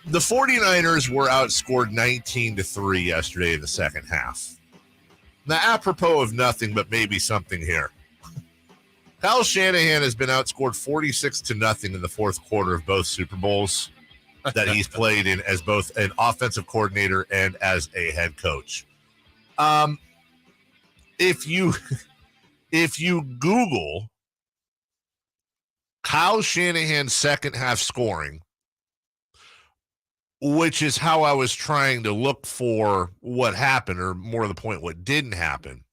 The 49ers were outscored 19-3 yesterday in the second half. Now, apropos of nothing, but maybe something here. Kyle Shanahan has been outscored 46-0 in the fourth quarter of both Super Bowls that he's played in as both an offensive coordinator and as a head coach. If you Google Kyle Shanahan's second half scoring, which is how I was trying to look for what happened, or more to the point, what didn't happen.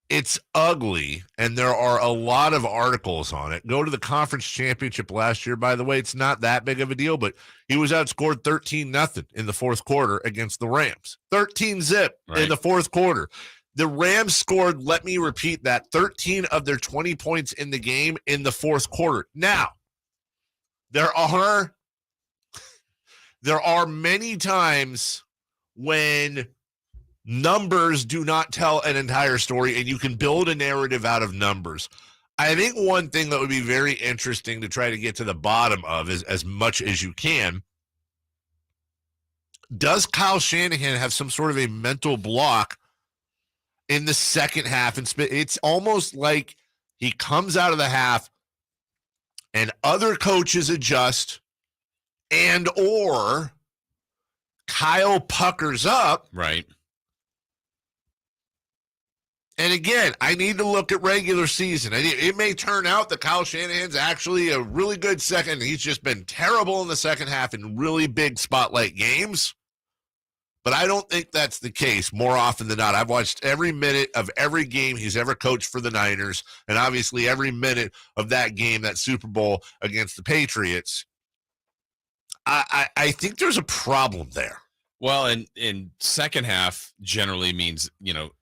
It's ugly, and there are a lot of articles on it. Go to the conference championship last year, by the way. It's not that big of a deal, but he was outscored 13-0 in the fourth quarter against the Rams. 13-0 in the fourth quarter. The Rams scored, let me repeat that, 13 of their 20 points in the game in the fourth quarter. Now, there are many times when numbers do not tell an entire story, and you can build a narrative out of numbers. I think one thing that would be very interesting to try to get to the bottom of is, as much as you can, does Kyle Shanahan have some sort of a mental block in the second half? And it's almost like he comes out of the half and other coaches adjust, and or Kyle puckers up. Right. And again, I need to look at regular season. It may turn out that Kyle Shanahan's actually a really good second. He's just been terrible in the second half in really big spotlight games. But I don't think that's the case more often than not. I've watched every minute of every game he's ever coached for the Niners, and obviously every minute of that game, that Super Bowl against the Patriots. I think there's a problem there. Well, and second half generally means,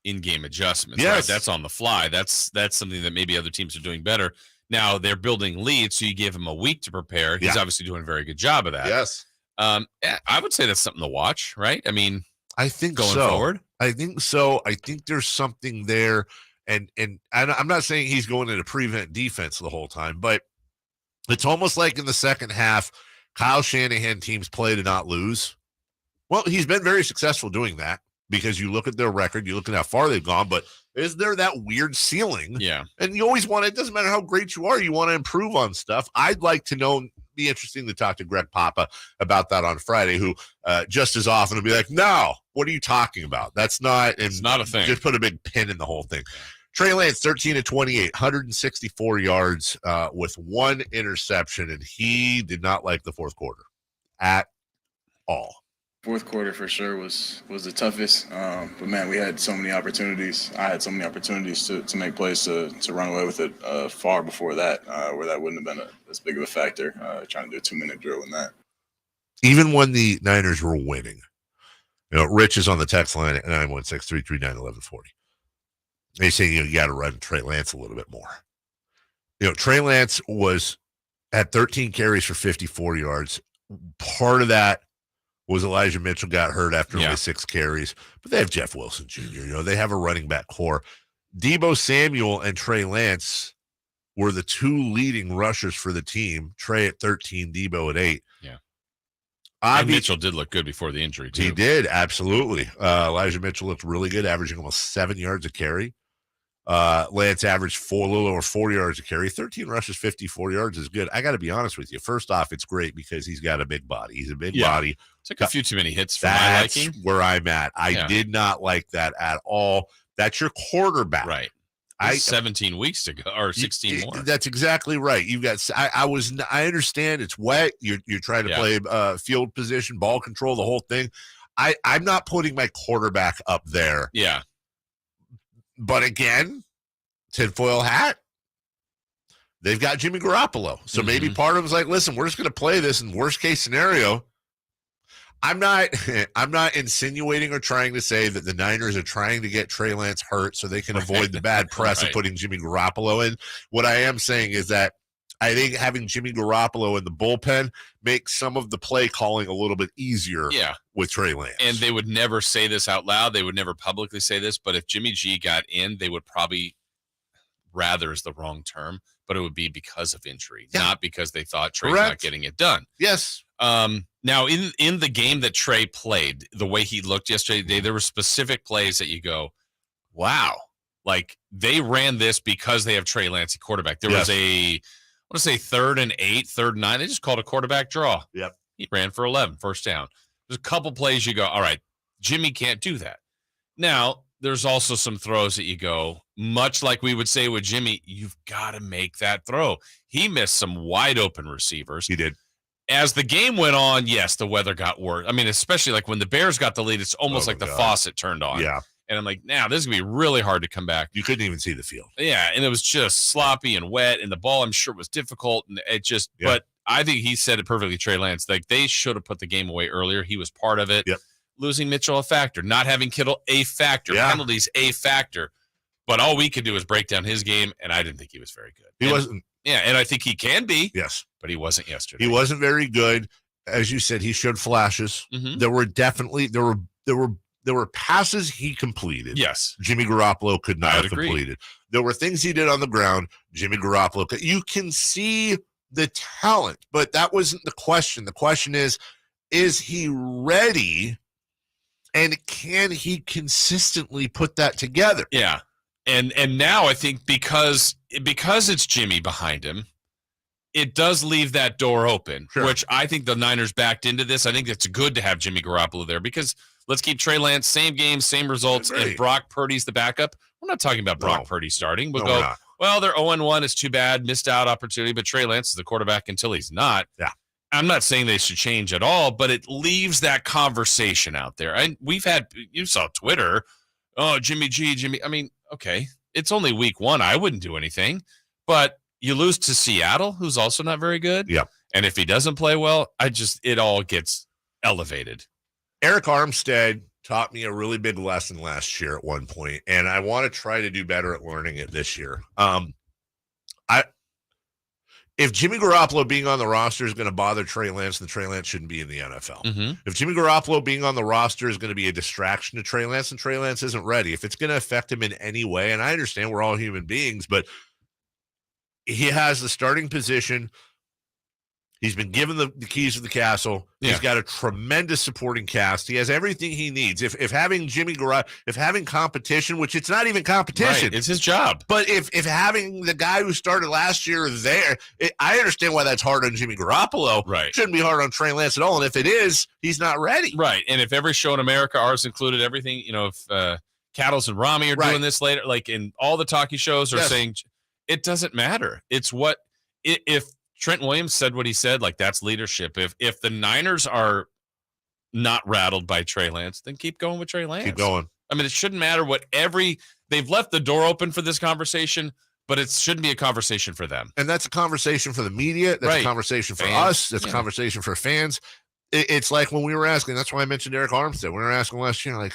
in-game adjustments. Yes. Right? That's on the fly. That's something that maybe other teams are doing better. Now, they're building leads, so you give him a week to prepare. He's obviously doing a very good job of that. Yes. I would say that's something to watch, right? I mean, I think going so. forward. I think so. I think there's something there. And I'm not saying he's going into prevent defense the whole time, but it's almost like in the second half, Kyle Shanahan teams play to not lose. Well, he's been very successful doing that because you look at their record, you look at how far they've gone, but is there that weird ceiling? Yeah. And you always want, it doesn't matter how great you are, you want to improve on stuff. I'd like to know, be interesting to talk to Greg Papa about that on Friday, who just as often will be like, no, what are you talking about? That's not, and it's not a thing. Just put a big pin in the whole thing. Trey Lance, 13-28, 164 yards with one interception, and he did not like the fourth quarter at all. Fourth quarter for sure was the toughest, but man, we had so many opportunities. I had so many opportunities to make plays to run away with it far before that, where that wouldn't have been as big of a factor. Trying to do a 2-minute drill in that. Even when the Niners were winning, Rich is on the text line at 916-339-1140. They say you got to run Trey Lance a little bit more. Trey Lance had 13 carries for 54 yards. Part of that was Elijah Mitchell got hurt after only 6 carries, but they have Jeff Wilson Jr. They have a running back core. Deebo Samuel and Trey Lance were the two leading rushers for the team. Trey at 13, Deebo at 8. Yeah. And Mitchell did look good before the injury, too. He did, absolutely. Elijah Mitchell looked really good, averaging almost 7 yards a carry. Lance averaged a little over 4 yards a carry. 13 rushes, 54 yards is good. I got to be honest with you. First off, it's great because he's got a big body. He's a big body. Took a few too many hits for my liking. That's where I'm at. I did not like that at all. That's your quarterback. Right. 17 weeks to go, or 16 more. That's exactly right. You've got. I understand it's wet. You're trying to play field position, ball control, the whole thing. I'm not putting my quarterback up there. Yeah. But again, tinfoil hat. They've got Jimmy Garoppolo, so maybe part of them is like, listen, we're just going to play this in worst case scenario. I'm not insinuating or trying to say that the Niners are trying to get Trey Lance hurt so they can avoid the bad press of putting Jimmy Garoppolo in. What I am saying is that I think having Jimmy Garoppolo in the bullpen makes some of the play calling a little bit easier with Trey Lance. And they would never say this out loud. They would never publicly say this. But if Jimmy G got in, they would probably, rather is the wrong term, but it would be because of injury, not because they thought Trey's not getting it done. Yes. Now in the game that Trey played, the way he looked yesterday, there were specific plays that you go, wow, like they ran this because they have Trey Lance, quarterback. There was I want to say 3rd and 8, 3rd and 9. They just called a quarterback draw. Yep. He ran for 11, first down. There's a couple plays you go, all right, Jimmy can't do that. Now, there's also some throws that you go, much like we would say with Jimmy, you've got to make that throw. He missed some wide open receivers. He did. As the game went on, yes, the weather got worse. I mean, especially like when the Bears got the lead, it's almost like the faucet turned on. Yeah. And I'm like, now this is going to be really hard to come back. You couldn't even see the field. Yeah, and it was just sloppy and wet, and the ball, I'm sure, was difficult. And it just, but I think he said it perfectly, Trey Lance. Like, they should have put the game away earlier. He was part of it. Yep. Losing Mitchell, a factor. Not having Kittle, a factor. Yeah. Penalties, a factor. But all we could do was break down his game, and I didn't think he was very good. He wasn't. Yeah, and I think he can be. Yes. But he wasn't yesterday. He wasn't very good. As you said, he showed flashes. Mm-hmm. There were definitely there were passes he completed. Yes. Jimmy Garoppolo could not have completed. There were things he did on the ground. Jimmy Garoppolo could. You can see the talent, but that wasn't the question. The question is he ready, and can he consistently put that together? Yeah. And now I think because it's Jimmy behind him, it does leave that door open, which I think the Niners backed into this. I think it's good to have Jimmy Garoppolo there because let's keep Trey Lance, same game, same results, and Brock Purdy's the backup. We're not talking about Brock Purdy starting. We'll go, well, they're 0-1. It's too bad. Missed out opportunity, but Trey Lance is the quarterback until he's not. Yeah. I'm not saying they should change at all, but it leaves that conversation out there. And you saw Twitter, oh, Jimmy G, Jimmy. I mean, okay, it's only week 1. I wouldn't do anything, but you lose to Seattle, who's also not very good. Yeah. And if he doesn't play well, it all gets elevated. Eric Armstead taught me a really big lesson last year at one point, and I want to try to do better at learning it this year. If Jimmy Garoppolo being on the roster is going to bother Trey Lance, then Trey Lance shouldn't be in the NFL. Mm-hmm. If Jimmy Garoppolo being on the roster is going to be a distraction to Trey Lance, then Trey Lance isn't ready. If it's going to affect him in any way, and I understand we're all human beings, but he has the starting position. He's been given the keys of the castle. He's got a tremendous supporting cast. He has everything he needs. If having if having competition, which it's not even competition, right, it's his job. But if having the guy who started last year there, I understand why that's hard on Jimmy Garoppolo. Right, it shouldn't be hard on Trey Lance at all. And if it is, he's not ready. Right, and if every show in America, ours included, everything, if Cattles and Rami are doing this later, like in all the talkie shows are saying, it doesn't matter. It's what if Trent Williams said what he said, like that's leadership. If the Niners are not rattled by Trey Lance, then keep going with Trey Lance. Keep going. I mean, it shouldn't matter they've left the door open for this conversation, but it shouldn't be a conversation for them. And that's a conversation for the media. That's a conversation for us. That's a conversation for fans. It's like when we were asking, that's why I mentioned Eric Armstead. We were asking last year, like,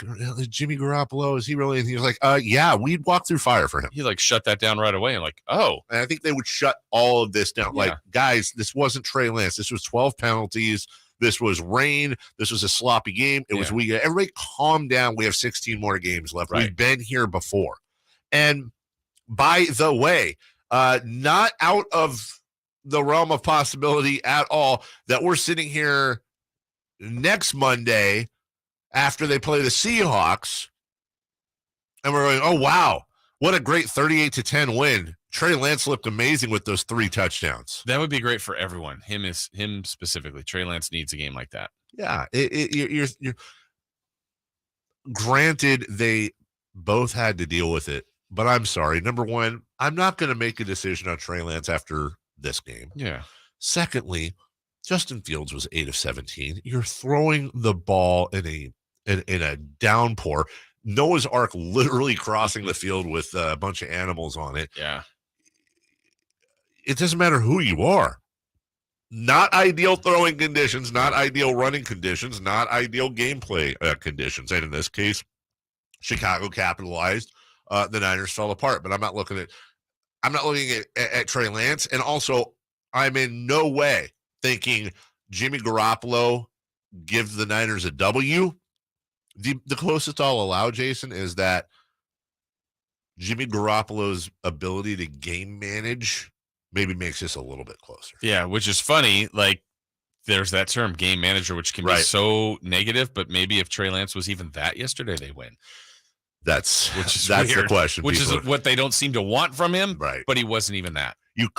Jimmy Garoppolo, is he really? And he was like, yeah, we'd walk through fire for him. He shut that down right away. And oh. And I think they would shut all of this down. Yeah. Like, guys, this wasn't Trey Lance. This was 12 penalties. This was rain. This was a sloppy game. It was everybody calm down. We have 16 more games left. Right. We've been here before. And by the way, not out of the realm of possibility at all that we're sitting here next Monday after they play the Seahawks and we're going, oh wow, what a great 38-10 win. Trey Lance looked amazing with those 3 touchdowns. That would be great for everyone. Him specifically. Trey Lance needs a game like that. Yeah, you're granted they both had to deal with it, but I'm sorry. Number one, I'm not going to make a decision on Trey Lance after this game. Yeah. Secondly, Justin Fields was 8 of 17. You're throwing the ball in a downpour. Noah's Ark literally crossing the field with a bunch of animals on it. Yeah. It doesn't matter who you are. Not ideal throwing conditions, not ideal running conditions, not ideal gameplay conditions. And in this case, Chicago capitalized. The Niners fell apart. But I'm not looking at Trey Lance. And also, I'm in no way thinking Jimmy Garoppolo gives the Niners a W. The closest I'll allow, Jason, is that Jimmy Garoppolo's ability to game manage maybe makes this a little bit closer. Yeah, which is funny. Like there's that term, game manager, which can be Right. so negative. But maybe if Trey Lance was even that yesterday, they win. That's Which is the weird, question. Which is People- what they don't seem to want from him. Right. But he wasn't even that. You could